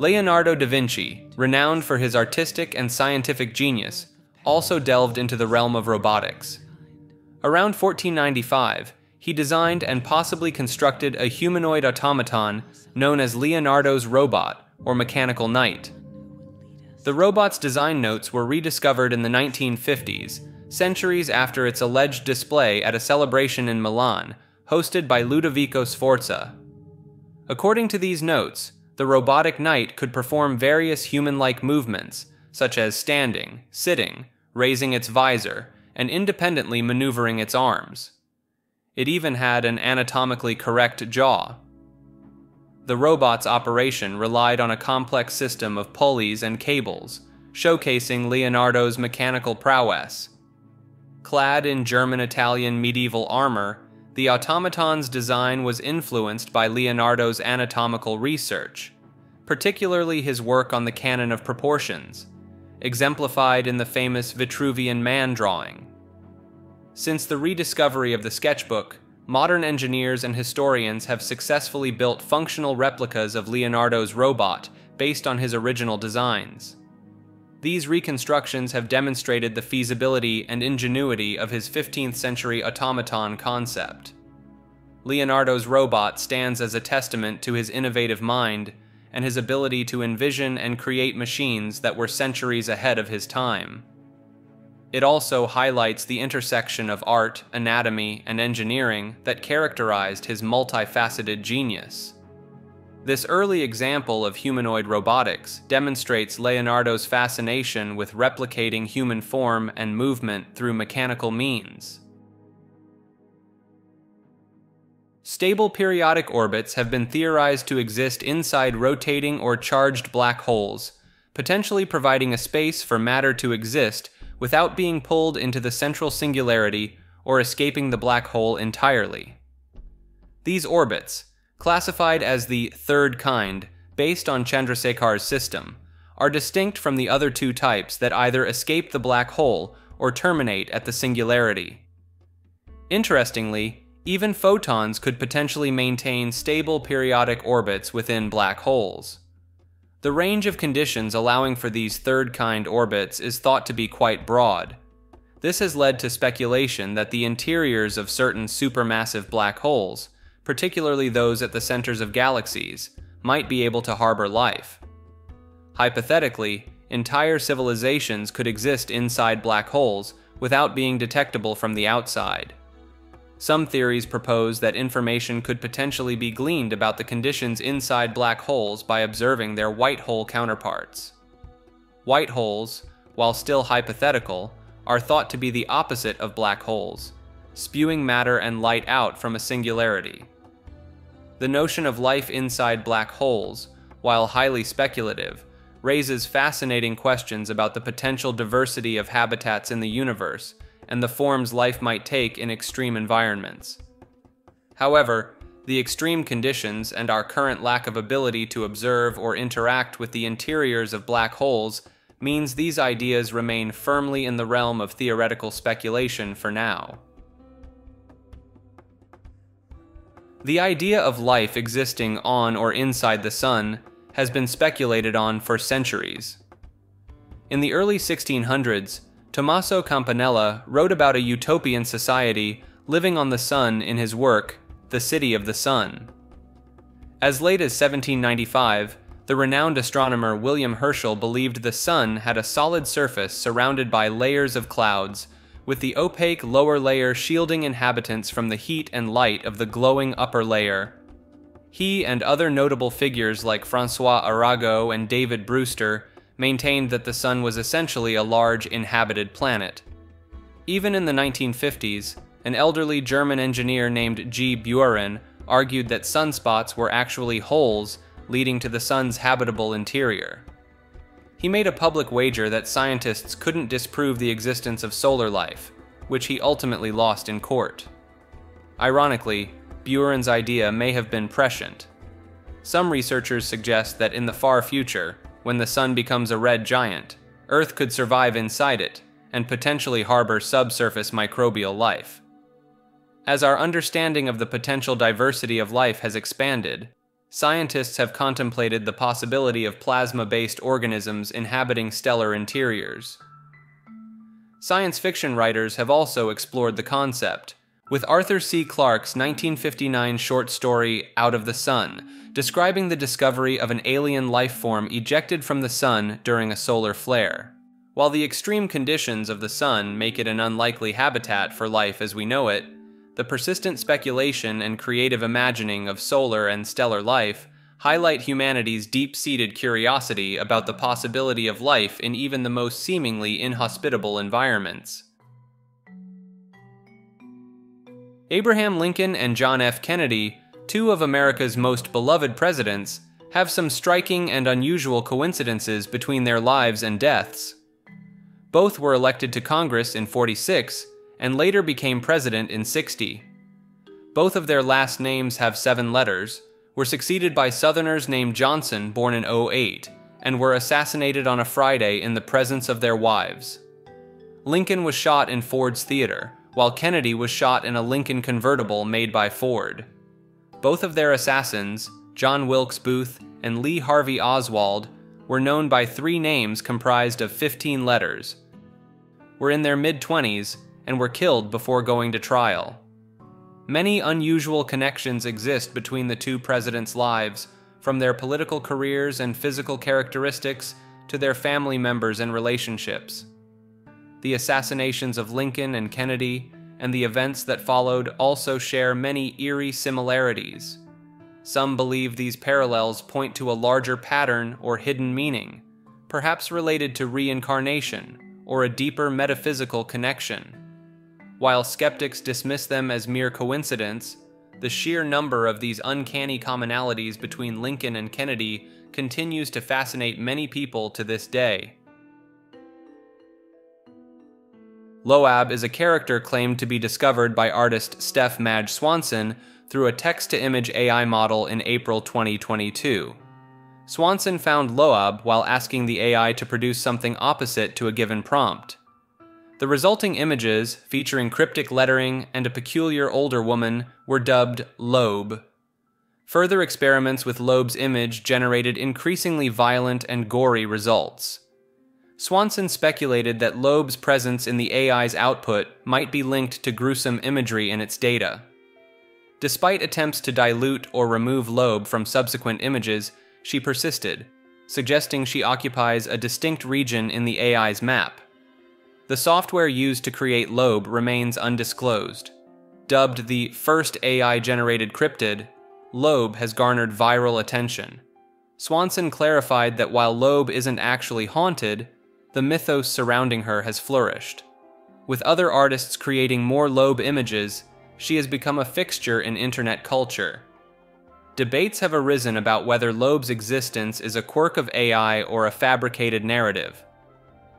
Leonardo da Vinci, renowned for his artistic and scientific genius, also delved into the realm of robotics. Around 1495, he designed and possibly constructed a humanoid automaton known as Leonardo's robot, or mechanical knight. The robot's design notes were rediscovered in the 1950s, centuries after its alleged display at a celebration in Milan, hosted by Ludovico Sforza. According to these notes, the robotic knight could perform various human-like movements, such as standing, sitting, raising its visor, and independently maneuvering its arms. It even had an anatomically correct jaw. The robot's operation relied on a complex system of pulleys and cables, showcasing Leonardo's mechanical prowess. Clad in German-Italian medieval armor, the automaton's design was influenced by Leonardo's anatomical research, particularly his work on the canon of proportions, exemplified in the famous Vitruvian Man drawing. Since the rediscovery of the sketchbook, modern engineers and historians have successfully built functional replicas of Leonardo's robot based on his original designs. These reconstructions have demonstrated the feasibility and ingenuity of his 15th century automaton concept. Leonardo's robot stands as a testament to his innovative mind and his ability to envision and create machines that were centuries ahead of his time. It also highlights the intersection of art, anatomy, and engineering that characterized his multifaceted genius. This early example of humanoid robotics demonstrates Leonardo's fascination with replicating human form and movement through mechanical means. Stable periodic orbits have been theorized to exist inside rotating or charged black holes, potentially providing a space for matter to exist without being pulled into the central singularity or escaping the black hole entirely. These orbits, classified as the third kind based on Chandrasekhar's system, are distinct from the other two types that either escape the black hole or terminate at the singularity. Interestingly, even photons could potentially maintain stable periodic orbits within black holes. The range of conditions allowing for these third-kind orbits is thought to be quite broad. This has led to speculation that the interiors of certain supermassive black holes, particularly those at the centers of galaxies, might be able to harbor life. Hypothetically, entire civilizations could exist inside black holes without being detectable from the outside. Some theories propose that information could potentially be gleaned about the conditions inside black holes by observing their white hole counterparts. White holes, while still hypothetical, are thought to be the opposite of black holes, spewing matter and light out from a singularity. The notion of life inside black holes, while highly speculative, raises fascinating questions about the potential diversity of habitats in the universe and the forms life might take in extreme environments. However, the extreme conditions and our current lack of ability to observe or interact with the interiors of black holes means these ideas remain firmly in the realm of theoretical speculation for now. The idea of life existing on or inside the sun has been speculated on for centuries. In the early 1600s, Tommaso Campanella wrote about a utopian society living on the sun in his work, The City of the Sun. As late as 1795, the renowned astronomer William Herschel believed the sun had a solid surface surrounded by layers of clouds, with the opaque lower layer shielding inhabitants from the heat and light of the glowing upper layer. He and other notable figures like François Arago and David Brewster maintained that the sun was essentially a large inhabited planet. Even in the 1950s, an elderly German engineer named G. Buren argued that sunspots were actually holes leading to the sun's habitable interior. He made a public wager that scientists couldn't disprove the existence of solar life, which he ultimately lost in court. Ironically, Buren's idea may have been prescient. Some researchers suggest that in the far future, when the sun becomes a red giant, Earth could survive inside it and potentially harbor subsurface microbial life. As our understanding of the potential diversity of life has expanded, Scientists have contemplated the possibility of plasma-based organisms inhabiting stellar interiors. Science fiction writers have also explored the concept, with Arthur C. Clarke's 1959 short story Out of the Sun, describing the discovery of an alien life form ejected from the sun during a solar flare. While the extreme conditions of the sun make it an unlikely habitat for life as we know it, the persistent speculation and creative imagining of solar and stellar life highlight humanity's deep-seated curiosity about the possibility of life in even the most seemingly inhospitable environments. Abraham Lincoln and John F. Kennedy, two of America's most beloved presidents, have some striking and unusual coincidences between their lives and deaths. Both were elected to Congress in '46 and later became president in '60. Both of their last names have 7 letters, were succeeded by Southerners named Johnson, born in '08, and were assassinated on a Friday in the presence of their wives. Lincoln was shot in Ford's Theater, while Kennedy was shot in a Lincoln convertible made by Ford. Both of their assassins, John Wilkes Booth and Lee Harvey Oswald, were known by 3 names comprised of 15 letters, were in their mid-20s, and were killed before going to trial. Many unusual connections exist between the two presidents' lives, from their political careers and physical characteristics to their family members and relationships. The assassinations of Lincoln and Kennedy and the events that followed also share many eerie similarities. Some believe these parallels point to a larger pattern or hidden meaning, perhaps related to reincarnation or a deeper metaphysical connection. While skeptics dismiss them as mere coincidence, the sheer number of these uncanny commonalities between Lincoln and Kennedy continues to fascinate many people to this day. LOAB is a character claimed to be discovered by artist Steph Madge Swanson through a text-to-image AI model in April 2022. Swanson found LOAB while asking the AI to produce something opposite to a given prompt. The resulting images, featuring cryptic lettering and a peculiar older woman, were dubbed LOAB. Further experiments with LOAB's image generated increasingly violent and gory results. Swanson speculated that LOAB's presence in the AI's output might be linked to gruesome imagery in its data. Despite attempts to dilute or remove LOAB from subsequent images, she persisted, suggesting she occupies a distinct region in the AI's map. The software used to create LOAB remains undisclosed. Dubbed the first AI-generated cryptid, LOAB has garnered viral attention. Swanson clarified that while LOAB isn't actually haunted, the mythos surrounding her has flourished. With other artists creating more LOAB images, she has become a fixture in internet culture. Debates have arisen about whether LOAB's existence is a quirk of AI or a fabricated narrative.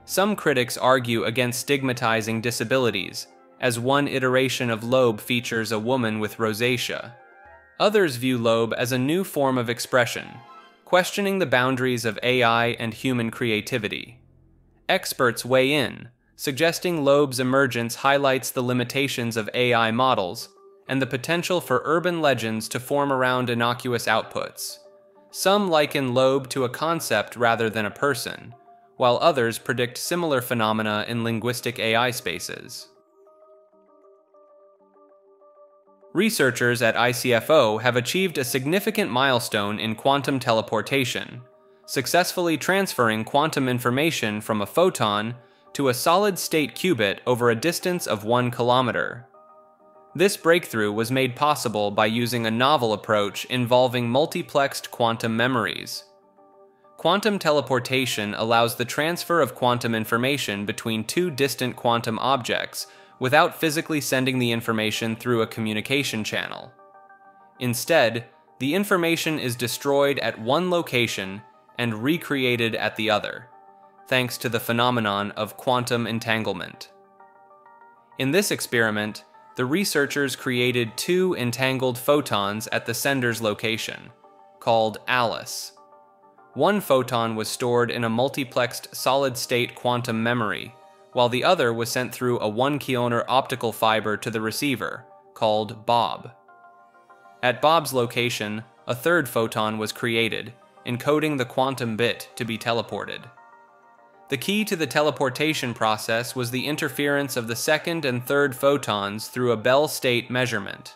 Some critics argue against stigmatizing disabilities, as one iteration of LOAB features a woman with rosacea. Others view LOAB as a new form of expression, questioning the boundaries of AI and human creativity. Experts weigh in, suggesting LOAB's emergence highlights the limitations of AI models and the potential for urban legends to form around innocuous outputs. Some liken LOAB to a concept rather than a person, while others predict similar phenomena in linguistic AI spaces. Researchers at ICFO have achieved a significant milestone in quantum teleportation, successfully transferring quantum information from a photon to a solid-state qubit over a distance of 1 kilometer. This breakthrough was made possible by using a novel approach involving multiplexed quantum memories. Quantum teleportation allows the transfer of quantum information between 2 distant quantum objects without physically sending the information through a communication channel. Instead, the information is destroyed at one location and recreated at the other, thanks to the phenomenon of quantum entanglement. In this experiment, the researchers created 2 entangled photons at the sender's location, called Alice. One photon was stored in a multiplexed solid-state quantum memory, while the other was sent through a 1 kHz optical fiber to the receiver, called Bob. At Bob's location, a third photon was created, encoding the quantum bit to be teleported. The key to the teleportation process was the interference of the second and third photons through a Bell state measurement.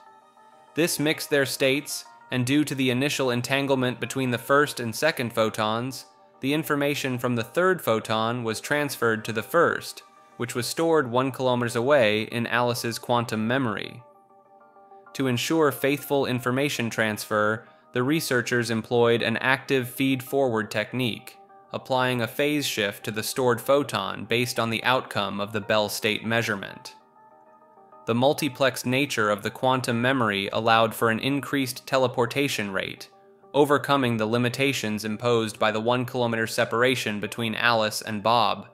This mixed their states, and due to the initial entanglement between the first and second photons, the information from the third photon was transferred to the first, which was stored 1 kilometer away in Alice's quantum memory. To ensure faithful information transfer, the researchers employed an active feed-forward technique, applying a phase shift to the stored photon based on the outcome of the Bell state measurement. The multiplexed nature of the quantum memory allowed for an increased teleportation rate, overcoming the limitations imposed by the 1 kilometer separation between Alice and Bob.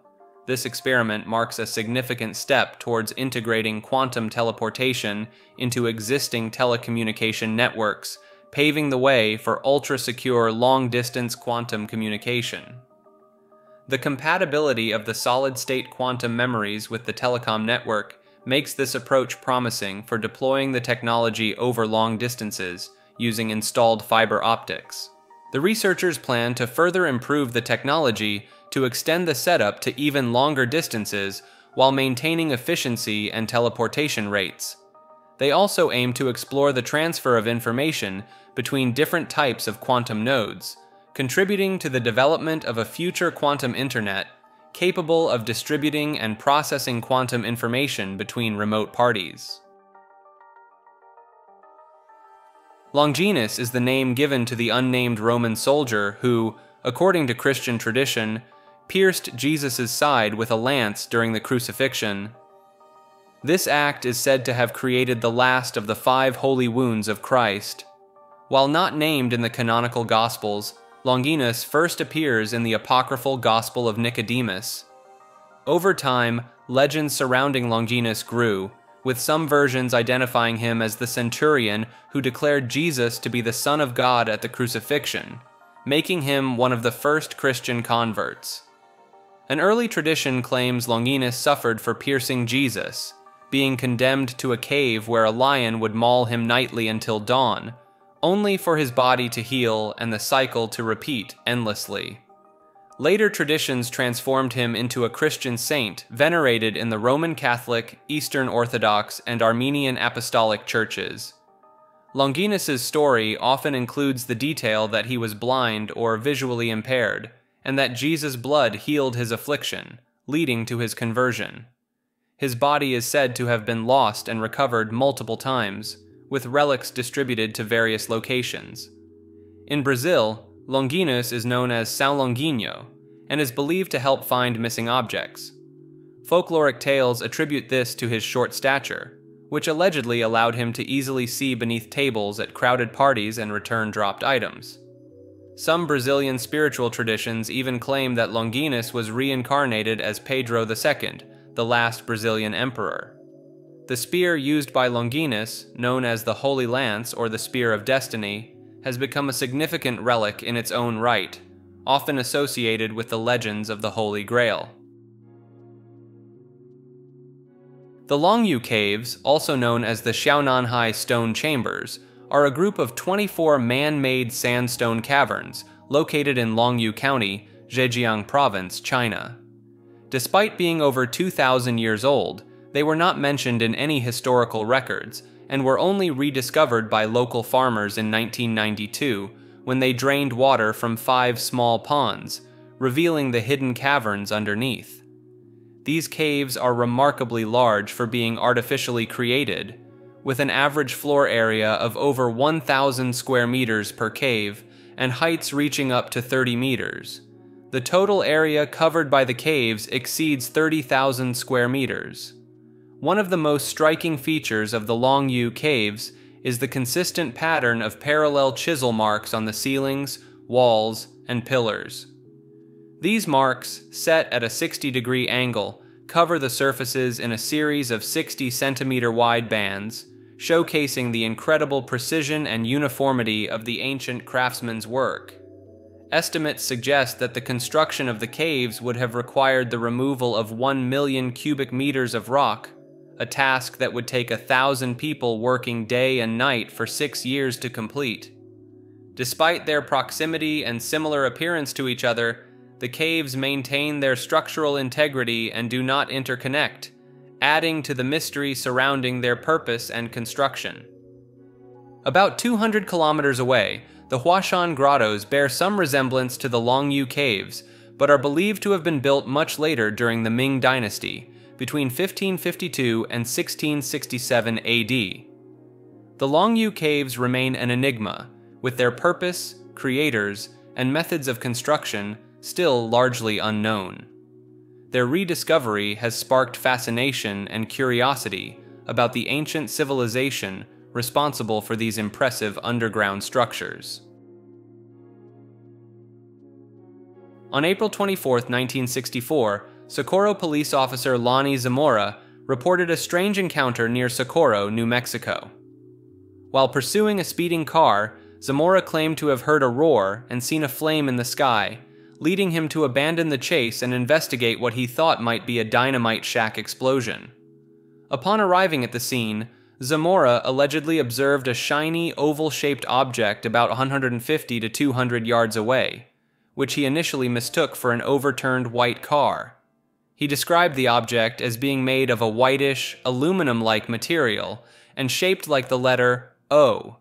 This experiment marks a significant step towards integrating quantum teleportation into existing telecommunication networks, paving the way for ultra-secure long-distance quantum communication. The compatibility of the solid-state quantum memories with the telecom network makes this approach promising for deploying the technology over long distances using installed fiber optics. The researchers plan to further improve the technology to extend the setup to even longer distances while maintaining efficiency and teleportation rates. They also aim to explore the transfer of information between different types of quantum nodes, contributing to the development of a future quantum internet capable of distributing and processing quantum information between remote parties. Longinus is the name given to the unnamed Roman soldier who, according to Christian tradition, pierced Jesus' side with a lance during the crucifixion. This act is said to have created the last of the 5 holy wounds of Christ. While not named in the canonical Gospels, Longinus first appears in the apocryphal Gospel of Nicodemus. Over time, legends surrounding Longinus grew, with some versions identifying him as the centurion who declared Jesus to be the Son of God at the crucifixion, making him one of the first Christian converts. An early tradition claims Longinus suffered for piercing Jesus, being condemned to a cave where a lion would maul him nightly until dawn, only for his body to heal and the cycle to repeat endlessly. Later traditions transformed him into a Christian saint venerated in the Roman Catholic, Eastern Orthodox, and Armenian Apostolic churches. Longinus's story often includes the detail that he was blind or visually impaired, and that Jesus' blood healed his affliction, leading to his conversion. His body is said to have been lost and recovered multiple times, with relics distributed to various locations. In Brazil, Longinus is known as São Longuinho, and is believed to help find missing objects. Folkloric tales attribute this to his short stature, which allegedly allowed him to easily see beneath tables at crowded parties and return dropped items. Some Brazilian spiritual traditions even claim that Longinus was reincarnated as Pedro II, the last Brazilian emperor. The spear used by Longinus, known as the Holy Lance or the Spear of Destiny, has become a significant relic in its own right, often associated with the legends of the Holy Grail. The Longyou Caves, also known as the Xiaonanhai Stone Chambers, are a group of 24 man-made sandstone caverns located in Longyou County, Zhejiang Province, China. Despite being over 2,000 years old, they were not mentioned in any historical records, and were only rediscovered by local farmers in 1992 when they drained water from 5 small ponds, revealing the hidden caverns underneath. These caves are remarkably large for being artificially created, with an average floor area of over 1,000 square meters per cave and heights reaching up to 30 meters. The total area covered by the caves exceeds 30,000 square meters. One of the most striking features of the Longyou Caves is the consistent pattern of parallel chisel marks on the ceilings, walls, and pillars. These marks, set at a 60-degree angle, cover the surfaces in a series of 60-centimeter wide bands, showcasing the incredible precision and uniformity of the ancient craftsman's work. Estimates suggest that the construction of the caves would have required the removal of 1 million cubic meters of rock, a task that would take 1,000 people working day and night for 6 years to complete. Despite their proximity and similar appearance to each other, the caves maintain their structural integrity and do not interconnect, adding to the mystery surrounding their purpose and construction. About 200 kilometers away, the Huashan Grottos bear some resemblance to the Longyou Caves, but are believed to have been built much later during the Ming Dynasty, between 1552 and 1667 AD. The Longyou Caves remain an enigma, with their purpose, creators, and methods of construction still largely unknown. Their rediscovery has sparked fascination and curiosity about the ancient civilization responsible for these impressive underground structures. On April 24, 1964, Socorro police officer Lonnie Zamora reported a strange encounter near Socorro, New Mexico. While pursuing a speeding car, Zamora claimed to have heard a roar and seen a flame in the sky, leading him to abandon the chase and investigate what he thought might be a dynamite shack explosion. Upon arriving at the scene, Zamora allegedly observed a shiny, oval-shaped object about 150 to 200 yards away, which he initially mistook for an overturned white car. He described the object as being made of a whitish, aluminum-like material and shaped like the letter O.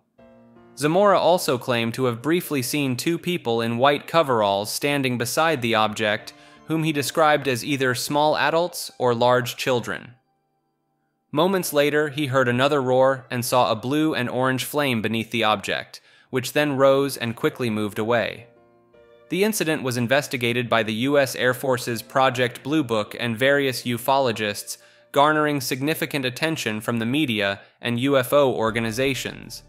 Zamora also claimed to have briefly seen two people in white coveralls standing beside the object, whom he described as either small adults or large children. Moments later, he heard another roar and saw a blue and orange flame beneath the object, which then rose and quickly moved away. The incident was investigated by the U.S. Air Force's Project Blue Book and various ufologists, garnering significant attention from the media and UFO organizations.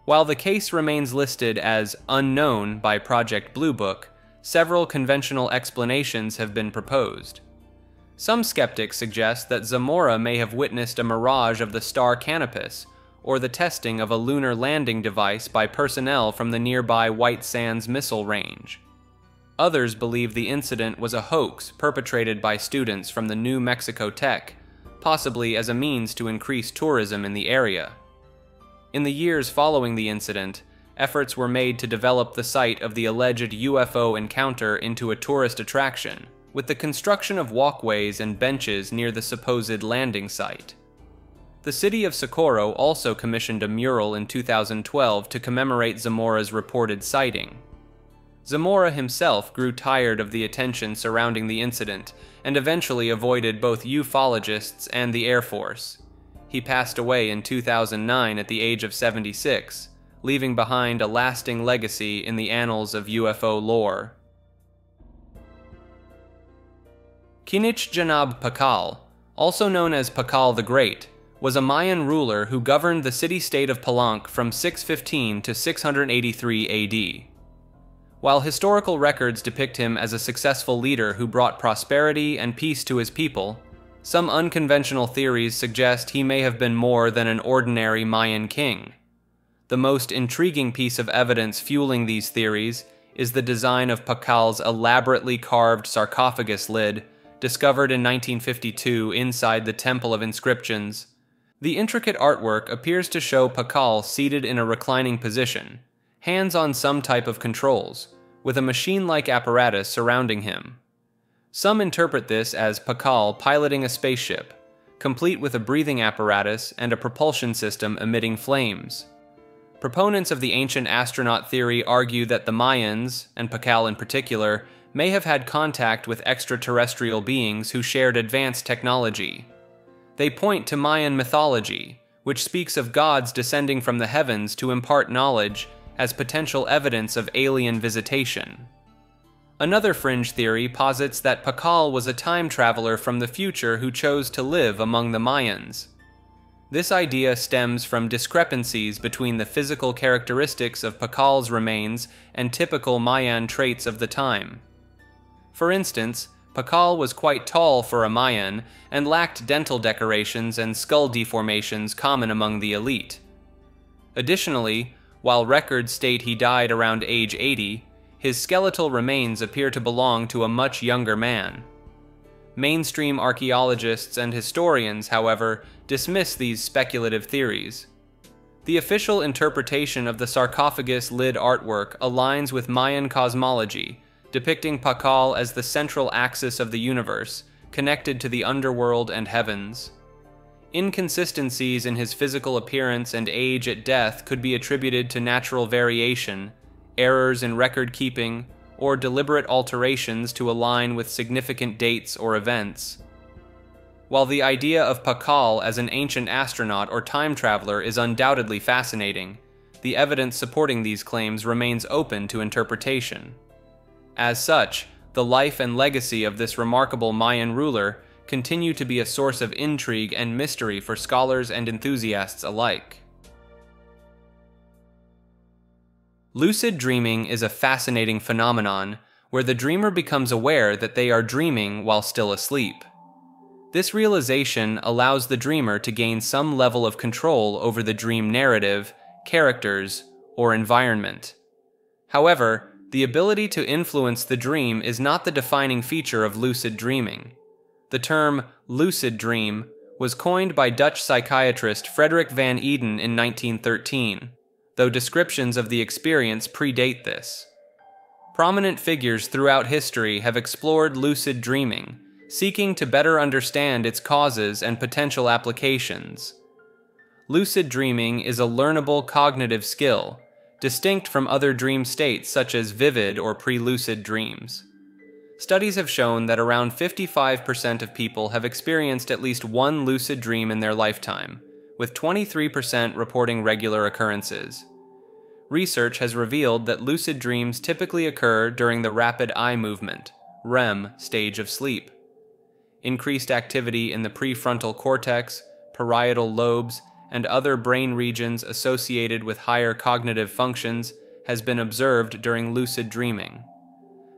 While the case remains listed as unknown by Project Blue Book, several conventional explanations have been proposed. Some skeptics suggest that Zamora may have witnessed a mirage of the star Canopus, or the testing of a lunar landing device by personnel from the nearby White Sands missile range. Others believe the incident was a hoax perpetrated by students from the New Mexico Tech, possibly as a means to increase tourism in the area. In the years following the incident, efforts were made to develop the site of the alleged UFO encounter into a tourist attraction, with the construction of walkways and benches near the supposed landing site. The city of Socorro also commissioned a mural in 2012 to commemorate Zamora's reported sighting. Zamora himself grew tired of the attention surrounding the incident and eventually avoided both ufologists and the Air Force. He passed away in 2009 at the age of 76, leaving behind a lasting legacy in the annals of UFO lore. Kinich Janab Pakal, also known as Pakal the Great, was a Mayan ruler who governed the city-state of Palenque from 615 to 683 AD. While historical records depict him as a successful leader who brought prosperity and peace to his people, some unconventional theories suggest he may have been more than an ordinary Mayan king. The most intriguing piece of evidence fueling these theories is the design of Pakal's elaborately carved sarcophagus lid, discovered in 1952 inside the Temple of Inscriptions. The intricate artwork appears to show Pakal seated in a reclining position, hands on some type of controls, with a machine-like apparatus surrounding him. Some interpret this as Pakal piloting a spaceship, complete with a breathing apparatus and a propulsion system emitting flames. Proponents of the ancient astronaut theory argue that the Mayans, and Pakal in particular, may have had contact with extraterrestrial beings who shared advanced technology. They point to Mayan mythology, which speaks of gods descending from the heavens to impart knowledge, as potential evidence of alien visitation. Another fringe theory posits that Pakal was a time traveler from the future who chose to live among the Mayans. This idea stems from discrepancies between the physical characteristics of Pakal's remains and typical Mayan traits of the time. For instance, Pakal was quite tall for a Mayan and lacked dental decorations and skull deformations common among the elite. Additionally, while records state he died around age 80, his skeletal remains appear to belong to a much younger man. Mainstream archaeologists and historians, however, dismiss these speculative theories. The official interpretation of the sarcophagus lid artwork aligns with Mayan cosmology, depicting Pakal as the central axis of the universe, connected to the underworld and heavens. Inconsistencies in his physical appearance and age at death could be attributed to natural variation, errors in record-keeping, or deliberate alterations to align with significant dates or events. While the idea of Pakal as an ancient astronaut or time traveler is undoubtedly fascinating, the evidence supporting these claims remains open to interpretation. As such, the life and legacy of this remarkable Mayan ruler continue to be a source of intrigue and mystery for scholars and enthusiasts alike. Lucid dreaming is a fascinating phenomenon where the dreamer becomes aware that they are dreaming while still asleep. This realization allows the dreamer to gain some level of control over the dream narrative, characters, or environment. However, the ability to influence the dream is not the defining feature of lucid dreaming. The term lucid dream was coined by Dutch psychiatrist Frederik van Eeden in 1913, though descriptions of the experience predate this. Prominent figures throughout history have explored lucid dreaming, seeking to better understand its causes and potential applications. Lucid dreaming is a learnable cognitive skill, distinct from other dream states such as vivid or pre-lucid dreams. Studies have shown that around 55% of people have experienced at least one lucid dream in their lifetime, with 23% reporting regular occurrences. Research has revealed that lucid dreams typically occur during the rapid eye movement, REM, stage of sleep. Increased activity in the prefrontal cortex, parietal lobes, and other brain regions associated with higher cognitive functions has been observed during lucid dreaming.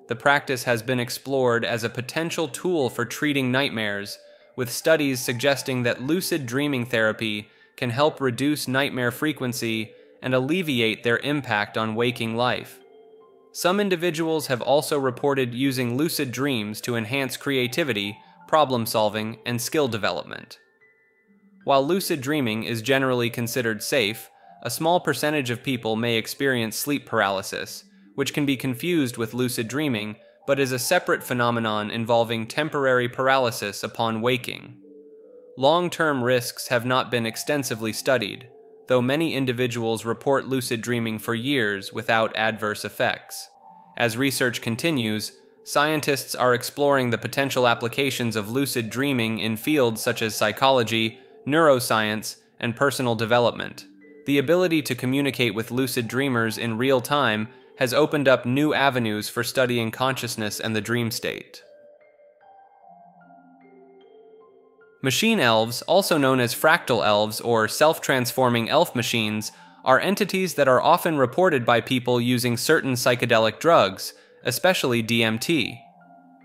The practice has been explored as a potential tool for treating nightmares, with studies suggesting that lucid dreaming therapy can help reduce nightmare frequency and alleviate their impact on waking life. Some individuals have also reported using lucid dreams to enhance creativity, problem-solving, and skill development. While lucid dreaming is generally considered safe, a small percentage of people may experience sleep paralysis, which can be confused with lucid dreaming, but is a separate phenomenon involving temporary paralysis upon waking. Long-term risks have not been extensively studied, though many individuals report lucid dreaming for years without adverse effects. As research continues, scientists are exploring the potential applications of lucid dreaming in fields such as psychology, neuroscience, and personal development. The ability to communicate with lucid dreamers in real time has opened up new avenues for studying consciousness and the dream state. Machine elves, also known as fractal elves or self-transforming elf machines, are entities that are often reported by people using certain psychedelic drugs, especially DMT.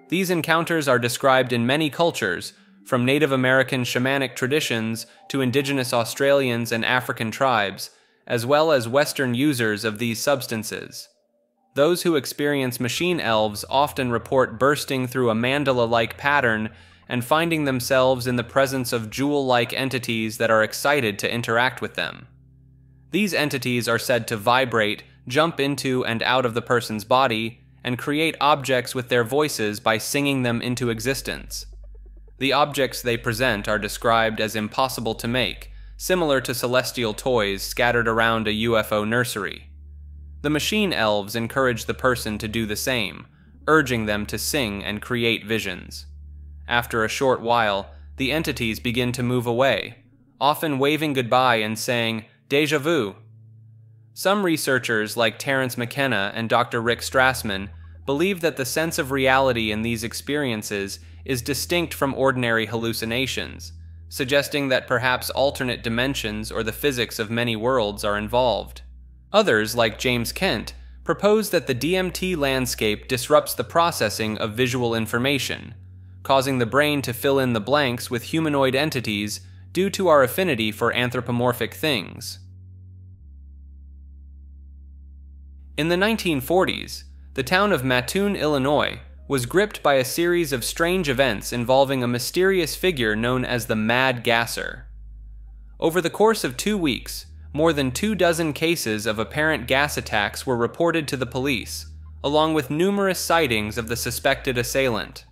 These encounters are described in many cultures, from Native American shamanic traditions to indigenous Australians and African tribes, as well as Western users of these substances. Those who experience machine elves often report bursting through a mandala-like pattern and finding themselves in the presence of jewel-like entities that are excited to interact with them. These entities are said to vibrate, jump into and out of the person's body, and create objects with their voices by singing them into existence. The objects they present are described as impossible to make, similar to celestial toys scattered around a UFO nursery. The machine elves encourage the person to do the same, urging them to sing and create visions. After a short while, the entities begin to move away, often waving goodbye and saying, "Déjà vu." Some researchers, like Terence McKenna and Dr. Rick Strassman, believe that the sense of reality in these experiences is distinct from ordinary hallucinations, suggesting that perhaps alternate dimensions or the physics of many worlds are involved. Others, like James Kent, propose that the DMT landscape disrupts the processing of visual information, causing the brain to fill in the blanks with humanoid entities due to our affinity for anthropomorphic things. In the 1940s, the town of Mattoon, Illinois, was gripped by a series of strange events involving a mysterious figure known as the Mad Gasser. Over the course of 2 weeks, more than 24 cases of apparent gas attacks were reported to the police, along with numerous sightings of the suspected assailant.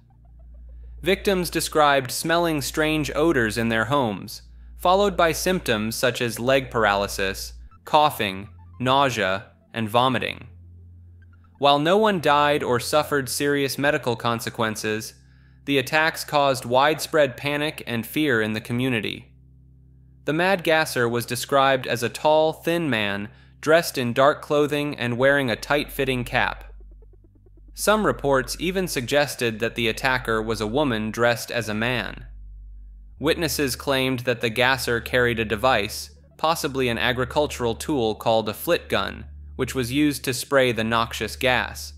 Victims described smelling strange odors in their homes, followed by symptoms such as leg paralysis, coughing, nausea, and vomiting. While no one died or suffered serious medical consequences, the attacks caused widespread panic and fear in the community. The Mad Gasser was described as a tall, thin man dressed in dark clothing and wearing a tight-fitting cap. Some reports even suggested that the attacker was a woman dressed as a man. Witnesses claimed that the Gasser carried a device, possibly an agricultural tool called a flit gun, which was used to spray the noxious gas.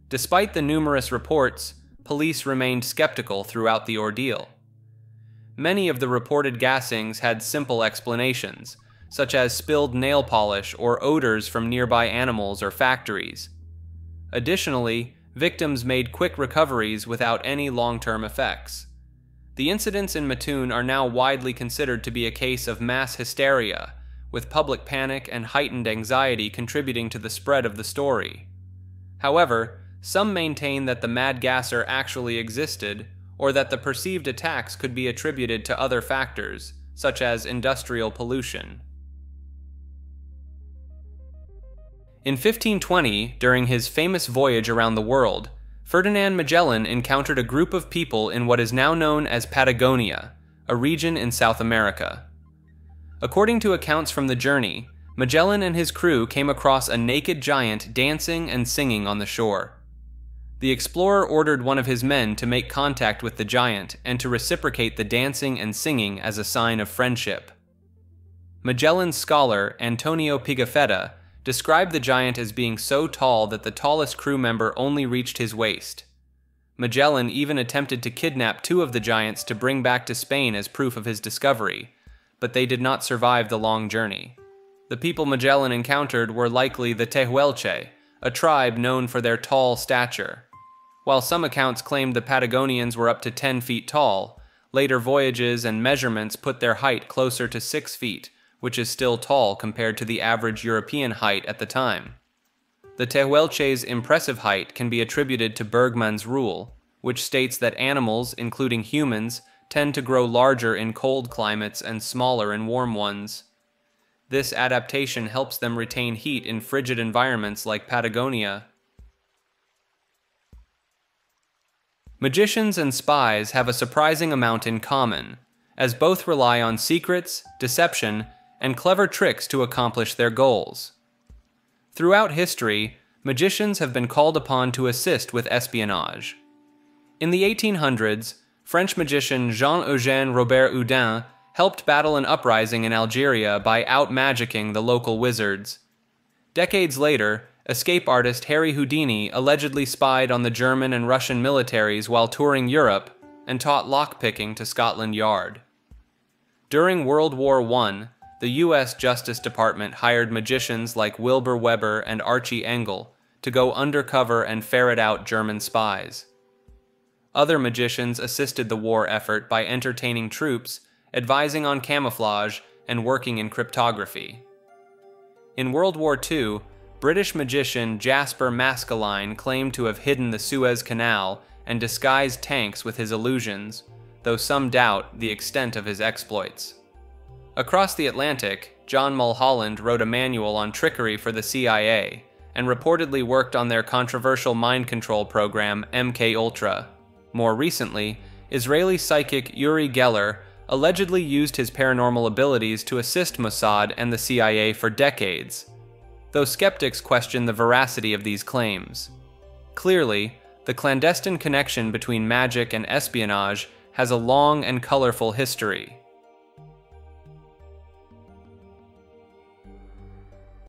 Despite the numerous reports, police remained skeptical throughout the ordeal. Many of the reported gassings had simple explanations, such as spilled nail polish or odors from nearby animals or factories. Additionally, victims made quick recoveries without any long-term effects. The incidents in Mattoon are now widely considered to be a case of mass hysteria, with public panic and heightened anxiety contributing to the spread of the story. However, some maintain that the Mad Gasser actually existed, or that the perceived attacks could be attributed to other factors, such as industrial pollution. In 1520, during his famous voyage around the world, Ferdinand Magellan encountered a group of people in what is now known as Patagonia, a region in South America. According to accounts from the journey, Magellan and his crew came across a naked giant dancing and singing on the shore. The explorer ordered one of his men to make contact with the giant and to reciprocate the dancing and singing as a sign of friendship. Magellan's scholar, Antonio Pigafetta, described the giant as being so tall that the tallest crew member only reached his waist. Magellan even attempted to kidnap 2 of the giants to bring back to Spain as proof of his discovery, but they did not survive the long journey. The people Magellan encountered were likely the Tehuelche, a tribe known for their tall stature. While some accounts claimed the Patagonians were up to 10 feet tall, later voyages and measurements put their height closer to 6 feet, which is still tall compared to the average European height at the time. The Tehuelche's impressive height can be attributed to Bergmann's rule, which states that animals, including humans, tend to grow larger in cold climates and smaller in warm ones. This adaptation helps them retain heat in frigid environments like Patagonia. Magicians and spies have a surprising amount in common, as both rely on secrets, deception, and clever tricks to accomplish their goals. Throughout history, magicians have been called upon to assist with espionage. In the 1800s, French magician Jean-Eugène Robert Houdin helped battle an uprising in Algeria by out-magicking the local wizards. Decades later, escape artist Harry Houdini allegedly spied on the German and Russian militaries while touring Europe and taught lockpicking to Scotland Yard. During World War I, the U.S. Justice Department hired magicians like Wilbur Weber and Archie Engel to go undercover and ferret out German spies. Other magicians assisted the war effort by entertaining troops, advising on camouflage, and working in cryptography. In World War II, British magician Jasper Maskelyne claimed to have hidden the Suez Canal and disguised tanks with his illusions, though some doubt the extent of his exploits. Across the Atlantic, John Mulholland wrote a manual on trickery for the CIA and reportedly worked on their controversial mind control program MK-Ultra. More recently, Israeli psychic Uri Geller allegedly used his paranormal abilities to assist Mossad and the CIA for decades, though skeptics question the veracity of these claims. Clearly, the clandestine connection between magic and espionage has a long and colorful history.